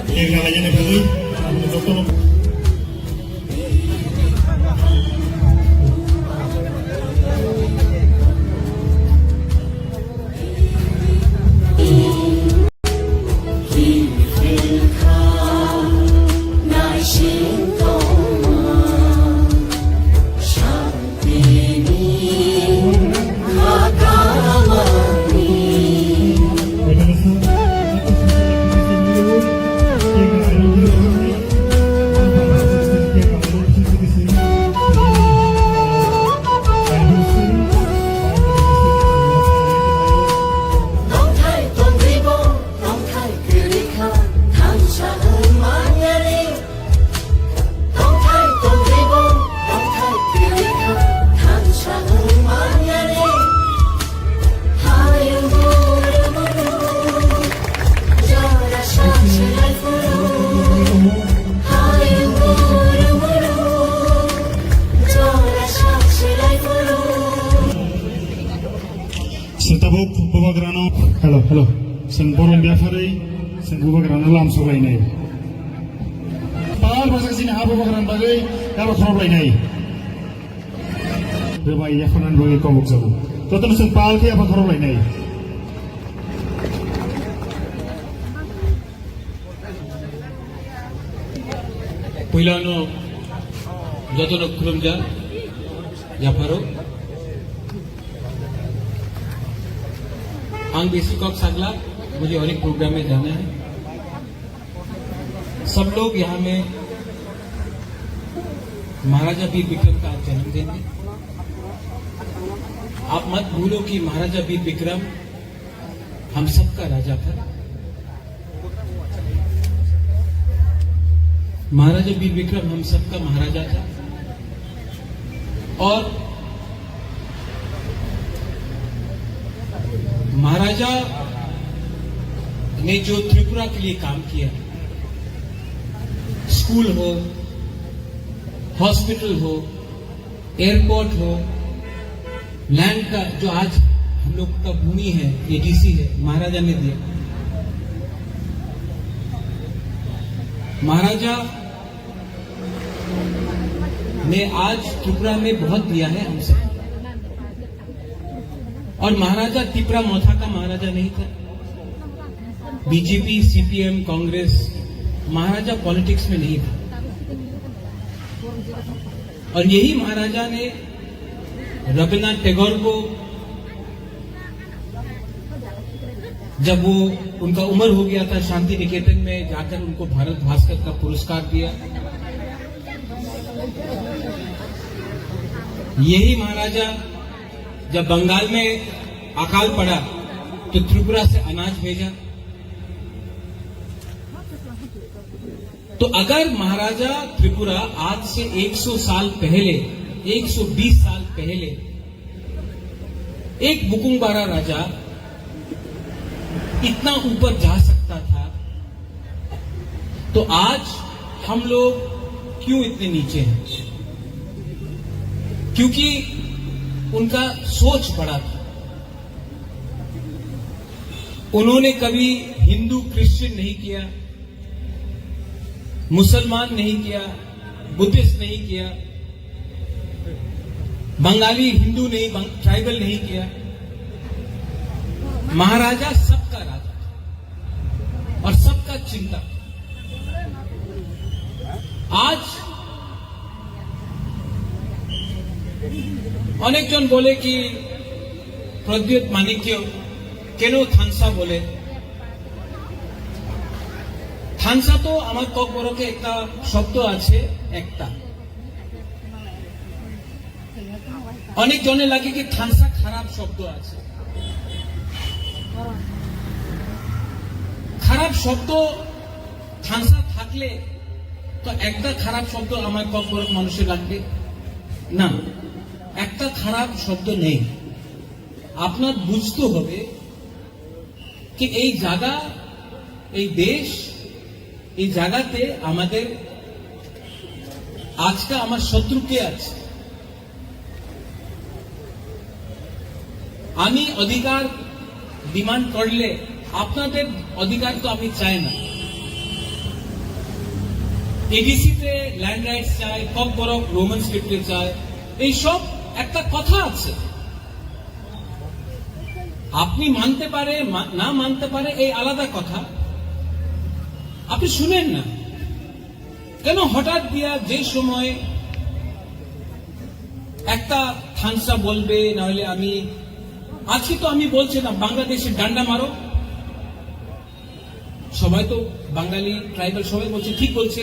Yang lainnya negeri, betul. Setabuk Babagrano, halo, sen borong biafari, sen Babagrano lam sobai nai. Pal bahasa kesini ha Babagran bagai, karo khorob lai nai. Bebai ya fanan bagai komuk sabu. Totan sen pal ke apa khorob lai nai. Puilano jotono khurumja Jafaro आंग basic of सगला मुझे और एक programme में जाना है। सब लोग यहाँ में महाराजा वीर विक्रम का जन्मदिन है। आप मत भूलो कि महाराजा वीर विक्रम हम सबका राजा था। महाराजा वीर विक्रम हम सबका महाराजा था और महाराजा ने जो त्रिपुरा के लिए काम किया, स्कूल हो, हॉस्पिटल हो, एयरपोर्ट हो, लैंड का जो आज हम लोग का भूमि है, ये डीसी है, महाराजा ने दिया। महाराजा ने आज त्रिपुरा में बहुत दिया है हम सब। और महाराजा तिपरा मोथा का महाराजा नहीं था। बीजेपी, सीपीएम, कांग्रेस, महाराजा पॉलिटिक्स में नहीं था। और यही महाराजा ने रविन्द्रनाथ टैगोर को जब वो उनका उम्र हो गया था, शांति निकेतन में जाकर उनको भारत भास्कर का पुरस्कार दिया। यही महाराजा जब बंगाल में अकाल पड़ा तो त्रिपुरा से अनाज भेजा। तो अगर महाराजा त्रिपुरा आज से 100 साल पहले, 120 साल पहले एक बुकुंबारा राजा इतना ऊपर जा सकता था, तो आज हम लोग क्यों इतने नीचे हैं? क्योंकि उनका सोच बड़ा था। उन्होंने कभी हिंदू क्रिश्चियन नहीं किया, मुसलमान नहीं किया, बुद्धिस्ट नहीं किया, बंगाली हिंदू नहीं, ट्राइबल नहीं किया। महाराजा सबका राजा था और सबका चिंता। आज अनेक जन बोले कि प्रद्युत माणिक्य केनो थानसा बोले। थानसा तो आमार ककबरके एकटा शब्द आछे एकटा। अनेक जने लागे कि थानसा खराब शब्द आछे। खराब शब्द थानसा थाकले तो एकटा खराब शब्द आमार ककबरक मानुषेर लागबे ना। একটা খারাপ শব্দ নেই। আপনার বুঝতে হবে कि এই জায়গা, এই দেশ, এই জায়গাতে আমাদের আজকে আমার শত্রু কে আছে? আমি অধিকার ডিমান্ড করলে আপনাদের অধিকার তো আমি চাই না। এডিসিতে ল্যান্ড রাইটস চায়, ককবরক রোমান স্ক্রিপ্টে চায়, এইসব একটা কথা আছে। আপনি মানতে পারে না মানতে পারে এই আলাদা কথা, আপনি শুনেন না কেন? হঠাৎ দিয়া যে সময় একটা থানসা বলবে, নাহলে আমি আজকে তো আমি বলছিলাম বাংলাদেশের ডান্ডা মারো, সবাই তো বাঙালি ট্রাইবাল সবাই বলছে ঠিক বলছে,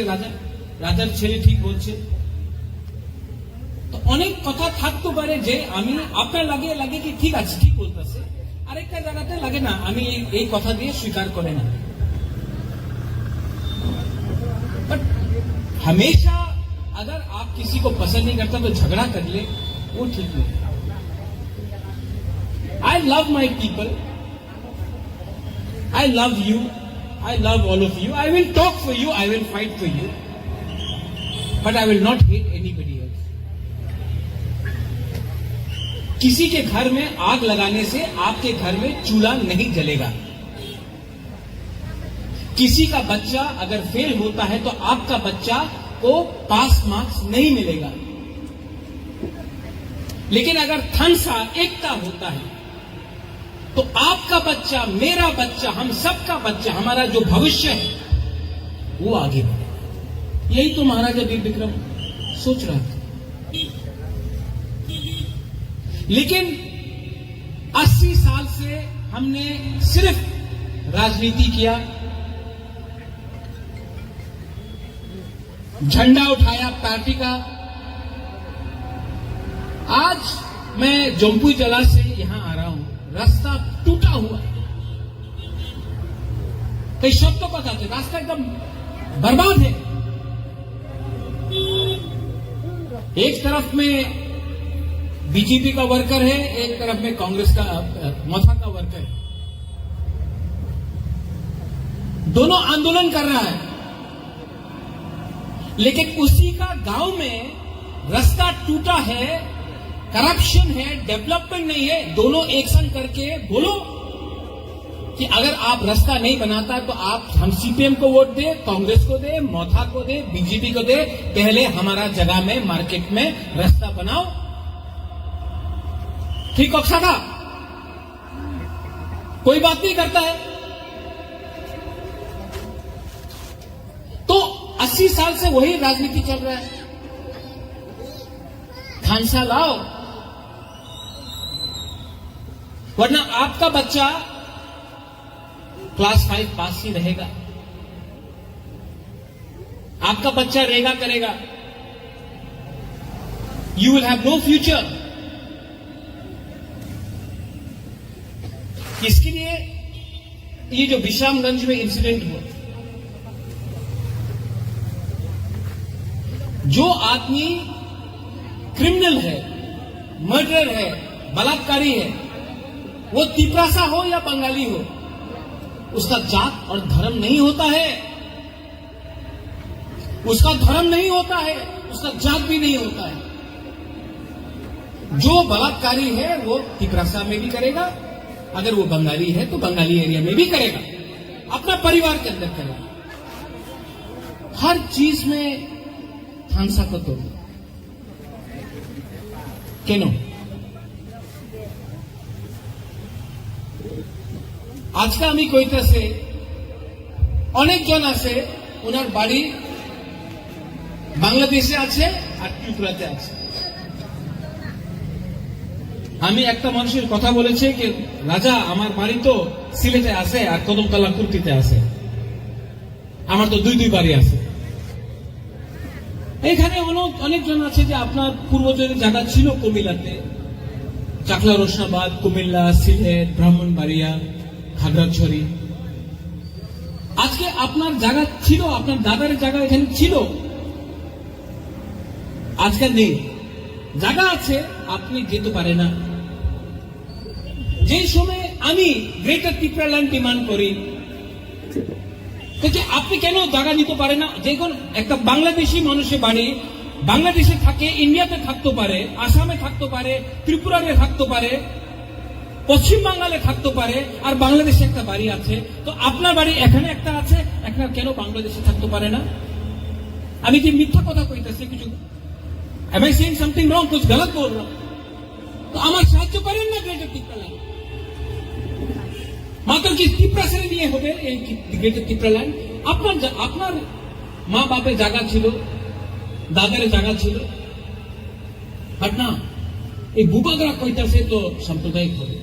রাজার ছেলে ঠিক বলছে। তো অনেক কথা থাকতে পারে যে আমি আপনার লাগে কি ঠিক আছে, ঠিক বলতেছে, আরেকটা জায়গাতে লাগে না, আমি এই কথা দিয়ে স্বীকার করে না। बट हमेशा अगर आप किसी को पसंद नहीं करता तो झगड़ा कर ले, वो ठीक नहीं। I love my people, I love you, I love all of you, I will talk for you, I will fight for you, but I will not hate anybody else. किसी के घर में आग लगाने से आपके घर में चूल्हा नहीं जलेगा। किसी का बच्चा अगर फेल होता है तो आपका बच्चा को पास मार्क्स नहीं मिलेगा। लेकिन अगर थानसा एकता होता है तो आपका बच्चा, मेरा बच्चा, हम सबका बच्चा, हमारा जो भविष्य है वो आगे बढ़े। यही तो महाराजा वीर विक्रम सोच रहा था। लेकिन 80 साल से हमने सिर्फ राजनीति किया, झंडा उठाया पार्टी का। आज मैं जम्पुई जला से यहां आ रहा हूं, रास्ता टूटा हुआ है, कई शब्दों का था, रास्ता एकदम बर्बाद है। एक तरफ में बीजेपी का वर्कर है, एक तरफ में कांग्रेस का मोथा का वर्कर है, दोनों आंदोलन कर रहा है। लेकिन उसी का गांव में रास्ता टूटा है, करप्शन है, डेवलपमेंट नहीं है। दोनों एक संग करके बोलो कि अगर आप रास्ता नहीं बनाता तो आप हम सीपीएम को वोट दे, कांग्रेस को दे, मोथा को दे, बीजेपी को दे, पहले हमारा जगह में मार्केट में रास्ता बनाओ। ठीक अक्सा था, कोई बात नहीं करता है। तो 80 साल से वही राजनीति चल रहा है। खानसा लाओ, वरना आपका बच्चा क्लास 5 पास ही रहेगा, आपका बच्चा रहेगा करेगा, you will have no future. इसके लिए ये जो विश्रामगंज में इंसिडेंट हुआ, जो आदमी क्रिमिनल है, मर्डरर है, बलात्कारी है, वो तिपरासा हो या बंगाली हो, उसका जात और धर्म नहीं होता है, उसका धर्म नहीं होता है, उसका जात भी नहीं होता है। जो बलात्कारी है वो तिपरासा में भी करेगा, अगर वो बंगाली है तो बंगाली एरिया में भी करेगा, अपना परिवार के अंदर करेगा। हर चीज में थानसा को तोड़ কেন? আজকে আমি কইতেছে অনেকজন আছে ওনার বাড়ি বাংলাদেশে আছে আর ত্রিপুরাতে আছে। আমি একটা মানুষের কথা বলেছে যে রাজা আমার বাড়ি তো সিলেটে আছে আর কদমতলা কুর্তিতে আছে, আমার তো দুই বাড়ি আছে। এখানে অনেকজন আছে যে আপনার পূর্বজনের জায়গা ছিল কুমিল্লাতে, চাকলা রোশনাবাদ, কুমিল্লা, সিলেট, ব্রাহ্মণবাড়িয়া, খাগড়াছড়ি। আজকে আপনার জায়গা ছিল, আপনার দাদার জায়গা এখানে ছিল, আজকে নেই। জায়গা আছে, আপনি যেতে পারে না। যে সময় আমি গ্রেটার ত্রিপুরা ল্যান্ড ডিমান্ড করি, আপনি কেন জায়গা নিতে পারে না? যখন একটা বাংলাদেশি মানুষের বাড়ি বাংলাদেশে থাকে, ইন্ডিয়াতে থাকতে পারে, আসামে থাকতে পারে, ত্রিপুরাতে থাকতে পারে, পশ্চিম বাংলাতে থাকতে পারে, আর বাংলাদেশে একটা বাড়ি আছে, তো আপনার বাড়ি এখানে একটা আছে, একটা কেন বাংলাদেশে থাকতে পারে না? আমি কি মিথ্যা কথা কইতেছি কিছু? Am I saying something wrong? कुछ गलत बोल रहा हूं तो আমার সাহায্য করেন না গ্রেটার ত্রিপুরাল্যান্ড। মাত্র কি ত্রিপুরাসারে নিয়ে হবে এই গ্রেটার ত্রিপুরাল্যান্ড? আপনার মা বাপের জায়গা ছিল, দাদার জায়গা ছিল, বাট না, এই বুবাগরা কইতাছে তো সাম্প্রদায়িক হবে।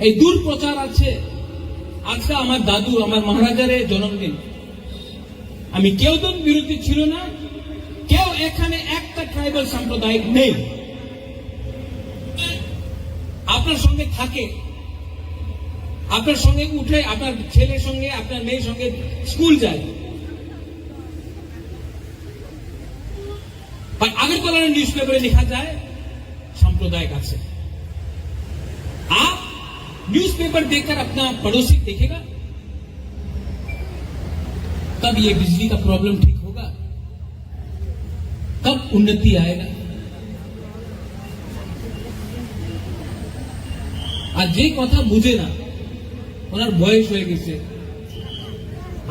এই দূর প্রচার আছে। আজকে আমার দাদু, আমার মহারাজার জন্মদিন, আমি কেউ তো বিরোধী ছিল না, কেউ এখানে একটা ট্রাইবাল সাম্প্রদায়িক নেই। আপনার সঙ্গে থাকে, আপনার সঙ্গে উঠে, আপনার ছেলের সঙ্গে, আপনার মেয়ের সঙ্গে স্কুল যায়। আগরতলা নিউজ পেপারে लिखा जाए सांप्रदायिक আছে। आप न्यूज़पेपर देखकर अपना पड़ोसी देखेगा, कब ये बिजली का प्रॉब्लम ठीक होगा, कब उन्नति आएगा। আর যে কথা বুঝে না, ওনার বয়স হয়ে গেছে,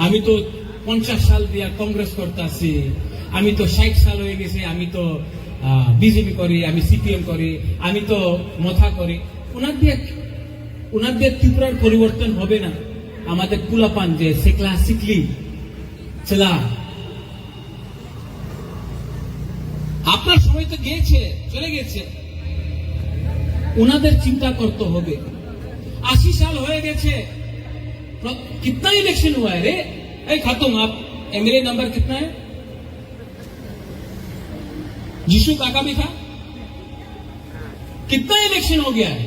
আমি তো 50 সাল দিয়া কংগ্রেস করতেছি, আমি তো 60 সাল হয়ে গেছে, আমি তো বিজেপি করি, আমি সিপিএম করি, আমি তো মথা করি। ওনার দিয়ে ত্রিপুরার পরিবর্তন হবে না। আমাদের পুলাপান যে সেকলা শিখলি চলা, আপনার সময় তো গিয়েছে, চলে গেছে, ওনাদের চিন্তা করতে হবে। 80 साल হয়ে গেছে, कितना इलेक्शन हुआ है रे? ऐ खातूम, आप एमएलए नंबर कितना है? जीशु काका भी था, कितना इलेक्शन हो गया है?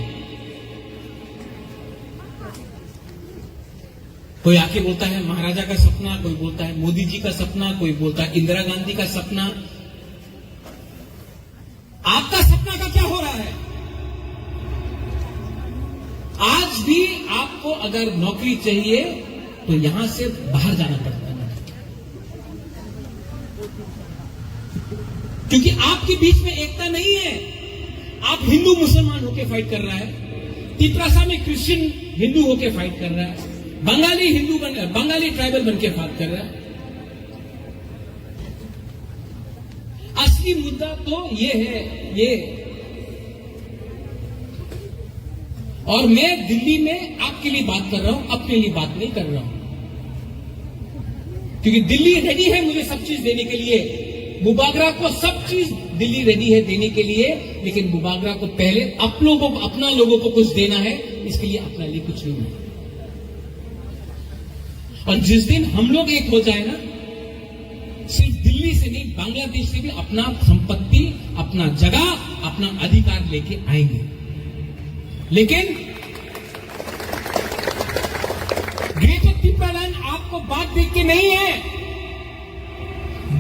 कोई आके बोलता है महाराजा का सपना, कोई बोलता है मोदी जी का सपना, कोई बोलता है इंदिरा गांधी का सपना। आपका सपना का क्या हो रहा है? आज भी आपको अगर नौकरी चाहिए तो यहां से बाहर जाना पड़ता है, क्योंकि आपके बीच में एकता नहीं है। आप हिंदू मुसलमान होके फाइट कर रहा है, तिपरासा में क्रिश्चियन हिंदू होके फाइट कर रहा है, बंगाली ट्राइबल बन के फाइट कर रहा है। असली मुद्दा तो ये है, ये। और मैं दिल्ली में आपके लिए बात कर रहा हूं, अपने लिए बात नहीं कर रहा हूं, क्योंकि दिल्ली रेडी है मुझे सब चीज देने के लिए। बुबागरा को सब चीज दिल्ली रेडी है देने के लिए, लेकिन बुबागरा को पहले अपना लोगों को कुछ देना है, इसके लिए अपने लिए कुछ नहीं है। और जिस दिन हम लोग एक हो जाए ना, सिर्फ दिल्ली से नहीं, बांग्लादेश से भी अपना संपत्ति, अपना जगह, अपना अधिकार लेके आएंगे। लेकिन ग्रेटर त्रिपुरालैंड आपको बात देख के नहीं है,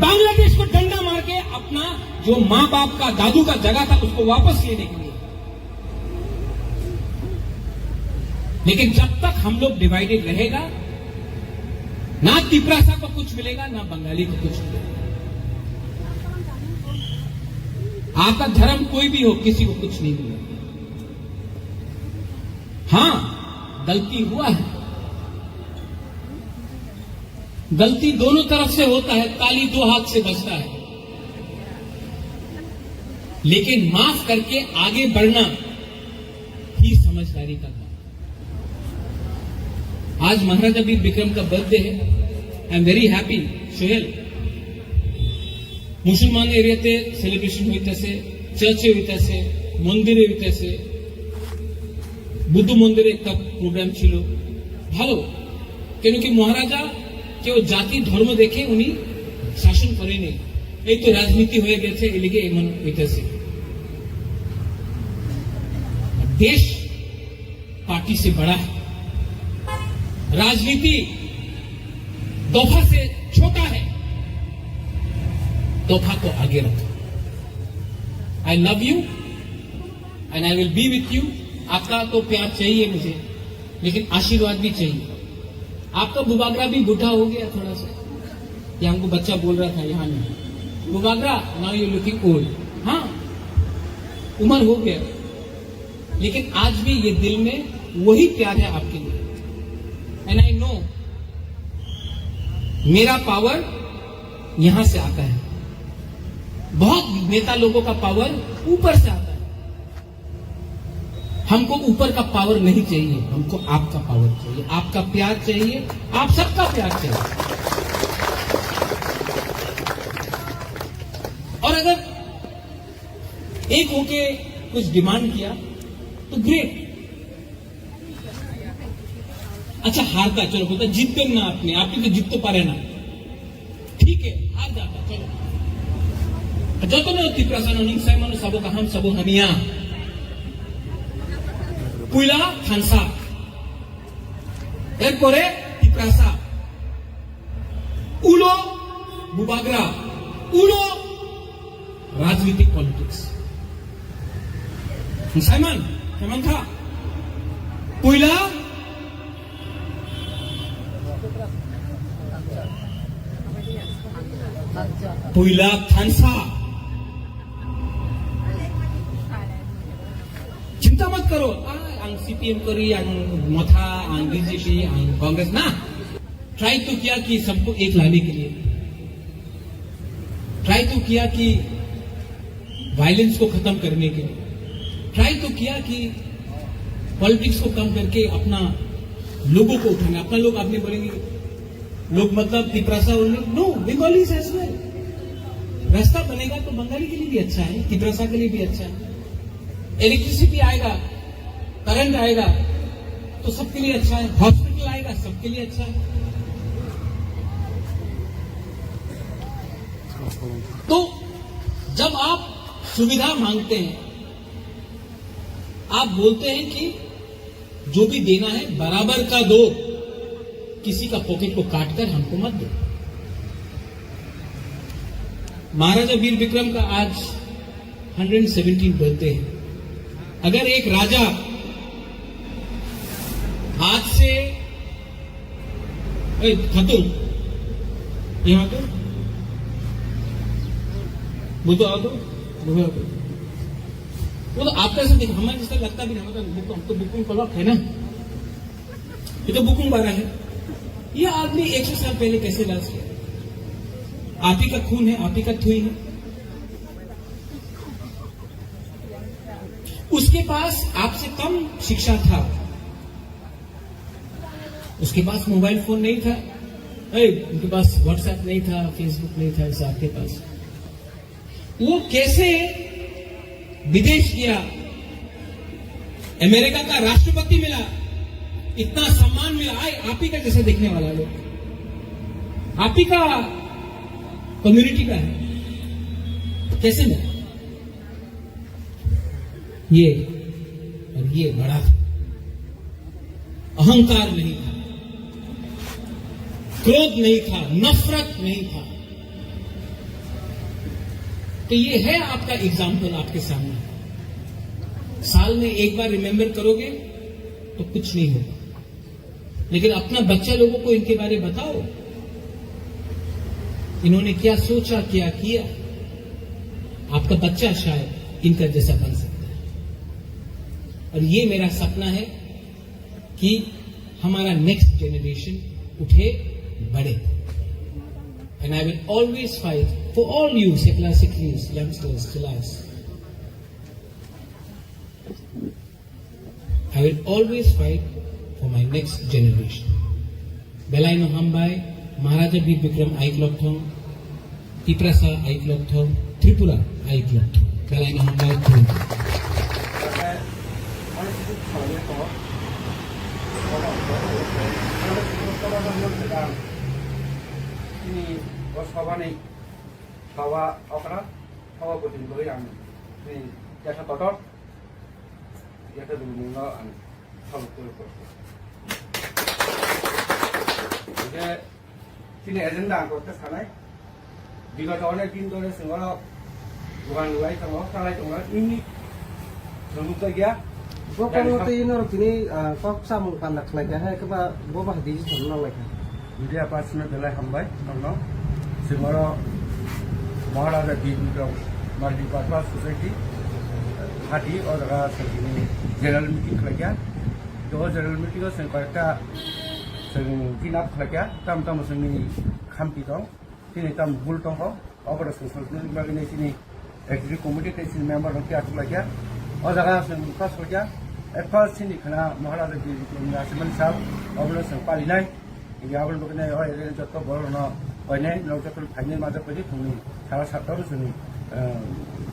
बांग्लादेश को डंडा मार के अपना जो मां बाप का, दादू का जगह था उसको वापस लेने के लिए। लेकिन जब तक हम लोग डिवाइडेड रहेगा, ना तिपरासा को कुछ मिलेगा, ना बंगाली को कुछ मिलेगा। आपका धर्म कोई भी हो, किसी को कुछ नहीं मिलेगा। हां, गलती हुआ है, गलती दोनों तरफ से होता है, ताली दो हाथ से बजता है, लेकिन माफ करके आगे बढ़ना ही समझदारी का काम। आज महाराजा वीर विक्रम का बर्थडे है, I am very happy. Sohail, मुसलमान एरियाते सेलिब्रेशन হইতেছে, চার্চে হইতেছে, মন্দিরে হইতেছে, বুদ্ধ মন্দিরে একটা প্রোগ্রাম ছিল, ভালো। কেন কি মহারাজা কেউ জাতি ধর্ম দেখে উনি শাসন করেনি, এই তো রাজনীতি হয়ে গেছে, এই লিগে এমন হইতেছে। देश पार्टी से बड़ा है, राजनीति तोहफा से छोटा है, तोहफा को आगे रखो। I love you and I will be with you. आपका तो प्यार चाहिए मुझे, लेकिन आशीर्वाद भी चाहिए। आपका बुबागरा भी बूढ़ा हो गया थोड़ा सा, ये हमको बच्चा बोल रहा था यहाँ नहीं, Bubagra now you looking old. हाँ, उम्र हो गया, लेकिन आज भी ये दिल में वही प्यार है आपके लिए। एंड आई नो मेरा पावर यहां से आता है। बहुत नेता लोगों का पावर ऊपर से आता है। हमको ऊपर का पावर नहीं चाहिए, हमको आपका पावर चाहिए, आपका प्यार चाहिए, आप सबका प्यार चाहिए। और अगर एक होके कुछ डिमांड किया तो ग्रेट। अच्छा हारता, चलो बोलता जीत कर ना, आपने तो जीत तो पारे ना, ठीक है हार जाता, चलो जो तो त्रिपुरा निंसाई सबो का हम सबो हमिया पुइला थानसा एरपरे त्रिपुरासा उलो बुबाग्रा उलो राजनीतिक पॉलिटिक्स साइमन था पुइला थानसा। चिंता मत करो, आंग सीपीएम करी, आंग मथा, आंग बीजेपी, आंग कांग्रेस ना। ट्राई तो किया कि सबको एक लाने के लिए, ट्राई तो किया कि वायलेंस को खत्म करने के लिए, ट्राई तो किया कि पॉलिटिक्स को कम करके अपना लोगों को उठाना। अपना लोग आपने बोलेंगे लोग मतलब त्रिपुरासा नो बंगाली एज वेल। रास्ता बनेगा तो बंगाली के लिए भी अच्छा है, त्रिपुरासा के लिए भी अच्छा है। इलेक्ट्रिसिटी आएगा, करंट आएगा तो सबके लिए अच्छा है, हॉस्पिटल आएगा सबके लिए अच्छा है। तो जब आप सुविधा मांगते हैं, आप बोलते हैं कि जो भी देना है बराबर का दो, किसी का पॉकेट को काटकर हमको मत दो। महाराजा वीर विक्रम का आज 117 बर्थडे है। अगर एक राजा आज से खतुल यहां तो वो तो आओ तो वो तो आपका ऐसा देखो, हमारे जैसा लगता भी नहीं, हमको बुकिंग क्लॉक है ना, ये तो बुकिंग वाला है। ये आदमी 100 साल पहले कैसे राज किया? आप ही का खून है, आप ही का थुई है। उसके पास आपसे कम शिक्षा था, उसके पास मोबाइल फोन नहीं था, उनके पास व्हाट्सएप नहीं था, फेसबुक नहीं था, ऐसा आपके पास। वो कैसे विदेश गया, अमेरिका का राष्ट्रपति मिला, इतना सम्मान मिला, आप ही का जैसे देखने वाला लोग, आप ही का कम्युनिटी का है, कैसे मिला? ये और ये बड़ा था, अहंकार नहीं था, क्रोध नहीं था, नफरत नहीं था। तो ये है आपका एग्जाम्पल आपके सामने। साल में एक बार रिमेंबर करोगे तो कुछ नहीं होगा, लेकिन अपना बच्चा लोगों को इनके बारे में बताओ, इन्होंने क्या सोचा, क्या किया। आपका बच्चा शायद इनका जैसा बन सकता है। और ये मेरा सपना है कि हमारा नेक्स्ट जनरेशन उठे, बढ़े। And I will always fight for all you secular Sikhs, youngsters, Chilas. I will always fight for my next generation. Belai no Hambai, Maharaja Veer Vikram Aiklokthong, Tiprasa Aiklokthong, Tripura Aiklokthong. Belai no Hambai Tripura. ini bos kawan ni kawa okra kawa buatin beri ang ni jasa kotor jasa dulu nggak ang kamu tu jadi sini agenda angkut ke sana jika tahun ini pintu ni semua bukan luai semua salah cuma ini terbuka dia. Bokong itu ini orang ini kok sama pandak lagi ya, keba bobah di sana lagi. Jadi apa sih belai hambai, nong semua Maharaja Veer Vikram Multipurpose Society hati और ini general meeting lagi, तो general meeting को संपर्क का संग किनाप लगे, तम तम संग खाम पिटाओ, sini tam bul tong ho obor social bagini sini executive committee te sini member ro kya lagya o jaga sing first lagya at first sini khana maharaja ji nasimani sahab obor sing palinai ya obor bokne o ere jotto bor no oine lokal final maja pedi thuni sara sattor sini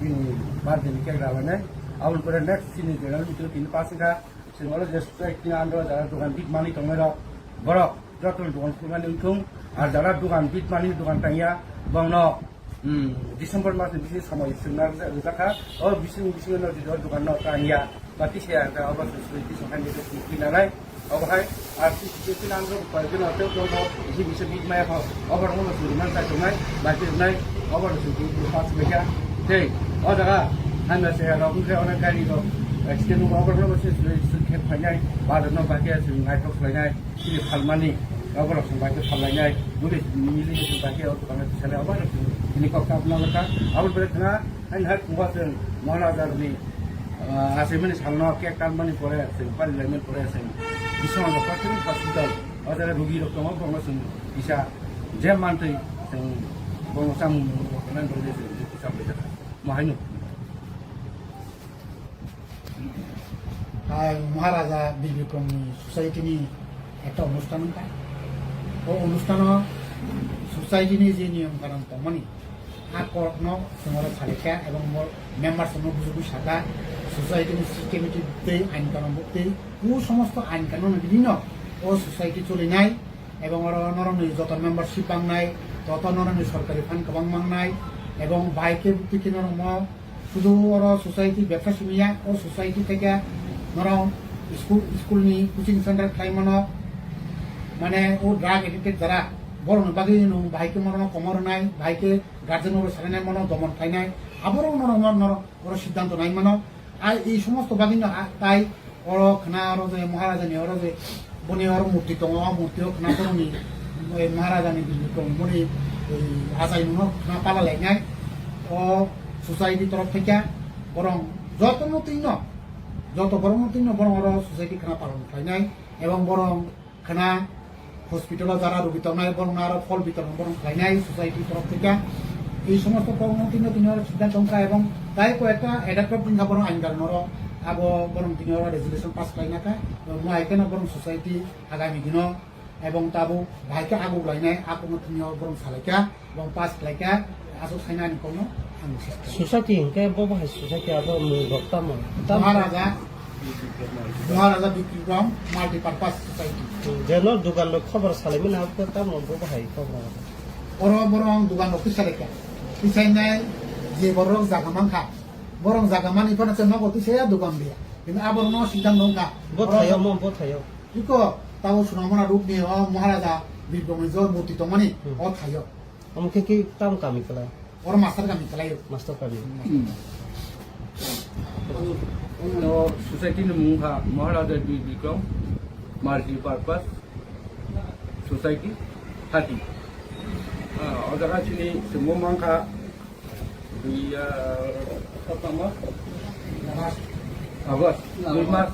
ini bar din ke rawne abul pore next sini general meeting tin pasga singolo just kina ando jara dukan big money tongero borok jotul dukan kuman untung আর যারা দোকান bit মানি দোকান টাইয়া বংন December মাসে বিশেষ সময় signal জাকা ও বিশেষ দোকান টাইয়া বা তিসে অবশ্য সখান কি নালাই অবহাই আর কিছু নাম কয়েকজন অতেও দল এসে বিশেষ বিট মায়া অবর সুরিমান চাইনাই বাকি নাই অবর পাঁচ বেকা সেই ও জায়গা হান্না সে রকমকে অনেক গাড়ি एक्सटेंड अबर मोनसे खेब फायनाय बादनो बाके नायथक फायनाय सिनि फालमानि अबर बाके फालायनाय दुरि मिलि बाके अबर साले अबर सिनि कक्का अपनालका अबर बेरखना आइन हात मुवाजों महाराजानि आसेमनि सालनो के कामनि परे जों पालिलायमेन परे जों बिसना डक्टरनि हस्पिटाल अजारे रुगि रक्तम बंगसं इसा जे मानथै जों बंगसाम नान बजे जों हिसाबै जाखा माहायनो মহারাজা বীর বিক্রমী সোসাইটিনি একটা অনুষ্ঠান পায় ও অনুষ্ঠান সোসাইটিনি যে নিয়ম কানুন তমনি আ করকনো সঙ্গে সালেখা এবং মেম্বার সঙ্গে বুঝবু সাকা সোসাইটিনি সিস্টেমেটিক দেই আইন কানুন দেই ও সমস্ত আইন কানুন বিভিন্ন ও সোসাইটি চলে নাই এবং নরমনি যত মেম্বারশিপ বাংনাই তত নরমনি সরকারি ফান্ড গোবাং মাংনাই এবং বাইকে থেকে নরম শুধু ওরা সোসাইটি ব্যবসা সিমিয়া ও সোসাইটি থেকে নরম স্কুলনি কোচিং সেন্টার খাইমানো মানে ও ড্রাগ এডিক্টেড যারা বড় বাকি ভাইকে মরনো কমর নাই ভাইকে গার্জেন সারাই মনো দমন খাইনাই আবারও নরম নরম ওরা সিদ্ধান্ত নাই মানো আর এই সমস্ত বাকি তাই ওর খানা ওর যে মহারাজানি ওর যে বনে ওর মূর্তি দম মূর্তিও খানা করনি মহারাজানি মনে আজাই নুনো খানা পালা লাইনাই ও সোসাইটি তরফ থেকে বরং যত নতুন যত বরং নতুন বরং ওরা সোসাইটি খানা পালন খাইনাই এবং বরং খানা হসপিটালে যারা রোগী তনাই বরং আরো ফল বিতরণ বরং খাইনাই সোসাইটির তরফ থেকে এই সমস্ত কর্মতিন সিদ্ধান্ত এবং তাই কয়েকটা এডাক্টর পিন্ধা বরং আইন কারণর আবো বরং তিনি রেজুলেশন পাস খাইনাকা এবং আইকেন বরং সোসাইটি আগামী দিন এবং তাবো ভাইকে আগু লাইনাই আপনো তিনি বরং সালাইকা এবং পাস খাইকা আসো খাইনানি কোনো সোসাইটি ইনকে ববাহাই সোসাইটি আবো মুগতা মন মহারাজা বিক্রম মাল্টিপারপাস সোসাইটি যেন দোকান খবর সালাইমেন আপনি তাম ববাহাই খবর ওর বরং দোকান পিছারেকা পিছাইনাই যে বরং জাগামানখা বরং জাগামান ইফানে নগদ পিছাইয়া দোকান দিয়া কিন্তু আবার ন সিদ্ধান্ত নঙ্কা বথায়ও মন বথায়ও ইকো তাও সুনামনা রূপ নিয়ে মহারাজা বিক্রমের জল মূর্তি তমানি ও থাইও আমাকে কি তাম কামি কলা ওর মাস্টার কামি চালাইও মাস্টার কামি सोसाइटी मुंखा महाराजा बी विक्रम मल्टीपार्पस सोसाइटी 30 अजगा चिनी सिमो मांखा बिया सप्तामा अगस्त 2 मास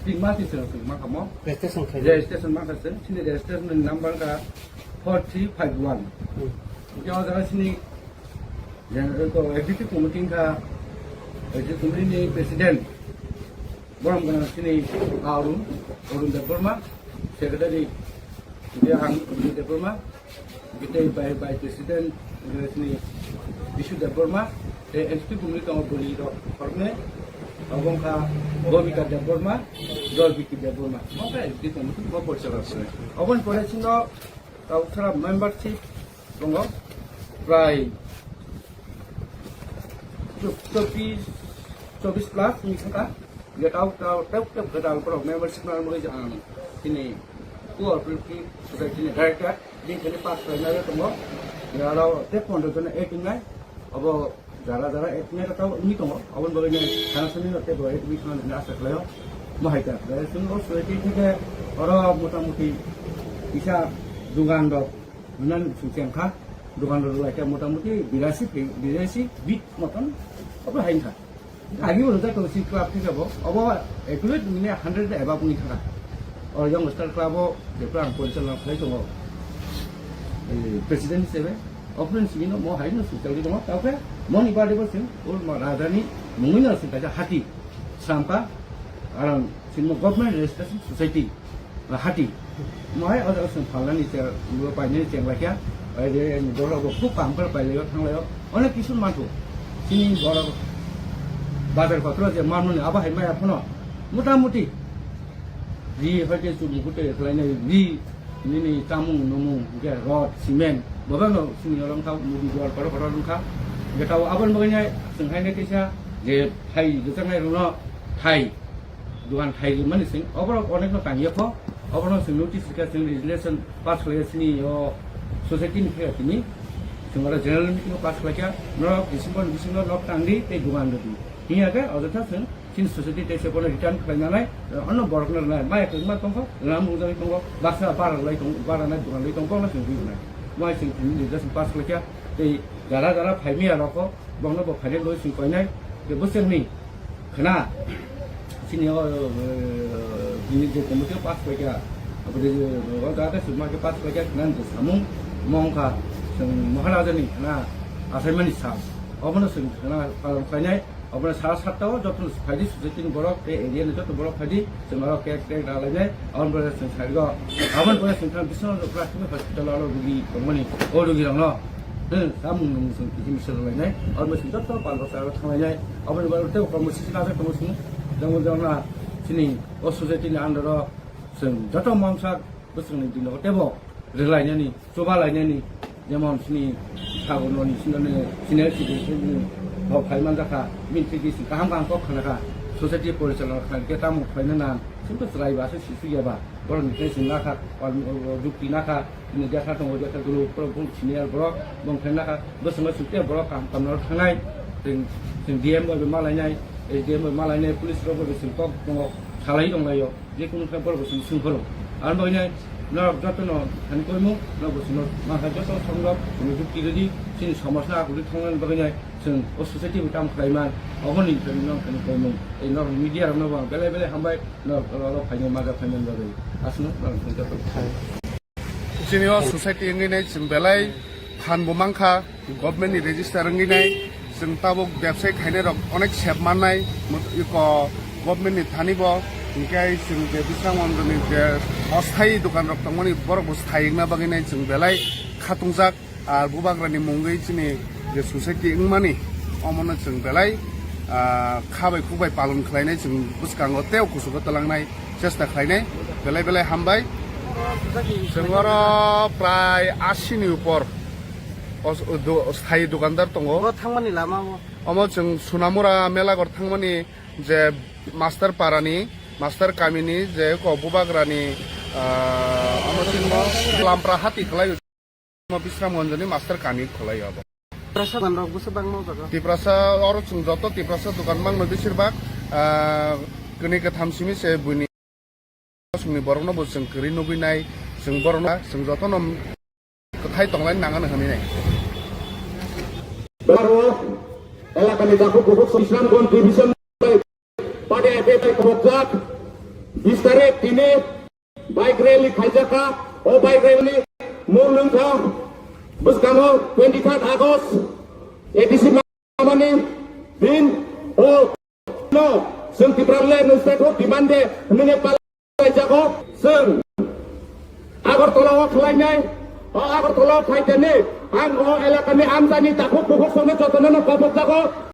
3 मास इसे मांखा मो रेजिस्ट्रेशन खाइ रेजिस्ट्रेशन मांखा से चिनी रेजिस्ट्रेशन नंबर का 4351 क्या अजगा चिनी जनरल को एग्जीक्यूटिव कमिटी का Executive President Borong Gana Sini Arun Deborma Secretary Dia Hang Deborma kita by President Sini Bishu Deborma Executive Committee Kama Boli Dok Korne Abang Ka Bobika Deborma Dolbiki Deborma Maka Executive Committee Kama Boli Dok Abang Pore Sino Kau Sarap Membership Rongo Right 24 plus misalkan dia tahu kedal pro membership nalar mulai jangan ini kuar pergi sudah ini director di sini pas kerana itu mau ya kalau tep pondok itu 18 kan abo jala 18 nya tahu ini kamu awan bagainya karena sini nanti dua itu bisa nanti asal leo mahita dari sini sudah juga orang muta-muti bisa dungan dok menan suciangka dungan dok lagi muta-muti birasi bit moton apa hain kah आगे बोलता है कोशिश club की जब अब actually मैंने 100 एबाव नहीं था और यंग स्टार क्लब हो देखो हम पोजिशन लाभ ले तो प्रेसिडेंट से 어플은 시기는 뭐 하이는 수적이 좀 없다고 뭐니 바리고 지금 올 라다니 몽이나 시다자 하티 sampa alam sin government registered society hati moi ada sen phalan ni che lu pa ni cheng la kya ai de ni do lo ko pam par pa le yo thang le yo onek kisun man thu sin gora badar patro je manu ni aba hai ma ya phono motamuti ri ha ke su ni ku te khlai ne ri ni tamung nomung ge rod cement ba no sin yo long thau mu di gor par par lu kha ge tau aban ba ngai sing hai ne ke cha je thai ju sang ngai ru no thai duan thai gi man sing over onek no kang ye pho over no sing notification legislation pass hoye sini yo society ni khe tini singara general meeting pass kla kya no December no tang di te duan di hiya ke odotha sing sin society te se pon return khlai nai onno borok na nai mai ke ma tong ko ram mu dai tong ko baksa par lai tong par na duan lai tong ko na sing bi na mai sing legislation pass kla kya te gara gara phai mi alo ko bong no bo phai le loi sing koi nai ke bo sing ni khana sin yo ini je komite pas kla kya apa de ga ga suma ke pas kla kya nan de samung mong kha sing maharaja ni na assignment ni sa obno sing na palam khai nai obno sa sat ta jotun phaidi society ni borok te area ni jotun borok phaidi semaro ke da lai nai on bora sing sai go aban bora sing kan bisno prasthamic hospital alo rugi komani o rugi rang no samung nung sing ki misal lai nai on mo sing jotun pal sa thang lai nai aban bora te promosi na sa promosi jang jang na sini o society ni under sing jotun mangsa besang ni dino tebo relai ni coba lai ni যেমন সিনি সাগরনি সিননে সিনের city সিনি ভ ফাইমান জাখা মিনটি C কাহাম কাহাম cock খানাখা society পরিচালনা খানকে তামু ফাইনা না simple স্রাইবাসে সিসুয়াবা বড় নিতে সিনাখা যুক্তি নাখা नि দেখা দङ দেখা গুলো প্রবং সিনিয়র বড় বং ফাইনাখা বসঙ্গ সুতে বড় কাম কামনর থানাই जों ডিএম ববে মালাইনাই এই ডিএম ববে মালাইনাই পুলিশ ববে সিং কক দङ সালাই दंलायो जे कुनु खाय बড় बसिं सिंफोर आर बयनाय न जतन हानि कयमु न बसिं माखा जत संगब जुक्ति गदि सिन समाजना आगुलि थांनान बगैनाय जों ओ सोसाइटी बिटाम खायमान अहनि न खानि कयमु ए न मिडिया न बेले बेले हामबाय न फायनो मागा फायनो बगै आसनु न जों Senior society ngai जों बेलाय फानबो मांखा गभर्नमेन्ट नि रेजिस्टार ngai जों ताबो वेबसाइट खायने रक अनेक सेब माननाय इक गभर्नमेन्ट नि थानिबो इंकाय जों बे बिसांगननि जे अस्थायी दखान रक तंगनि बरक स्थायिना बागैनाय जों बेलाय खातुंजाक आर बुबाग्रानि मुंगै जोंनि जे सोसाइटी इंमानि अमनो जों बेलाय खाबाय खुबाय पालन खालायनाय जों बुसकांगो तेव कुसुगो तलांनाय चेष्टा खालायनाय बेलाय बेलाय हामबाय जोंङो प्राय 80 नि ऊपर स्थायी दुकानदार दङ थांमानि लामा अमो जों सुनामुरा मेलागर थांमानि जे मास्टार पारानि मास्टार कामिनि जे बुबाग्रानि अमो जों लामप्रा हाति खलायो बिश्रामगन्जनि मास्टार कामि खलायो अब प्रसाद रक बसे बांग माव जागा तिप्रासा अर जों जत तिप्रासा दुकान बांग बिसोरबा गनि गथामसिमि से बुनि जोंनि बरनो बो जों करि नुबैनाय जों बरनो जों जतन कथाय दंलाय Nagano होनैनाय baru elakan dapat buku Islam kon division pada FP kebojak bistare tine bike rally khajaka o bike rally mulungka buskamo 23 Agust edisi mamani din o no sing tiprale nustet dimande nune palai jago sing agar tolong khlainai agar tolong faitane ang o elakan amdani takut buku sono jotono kebojak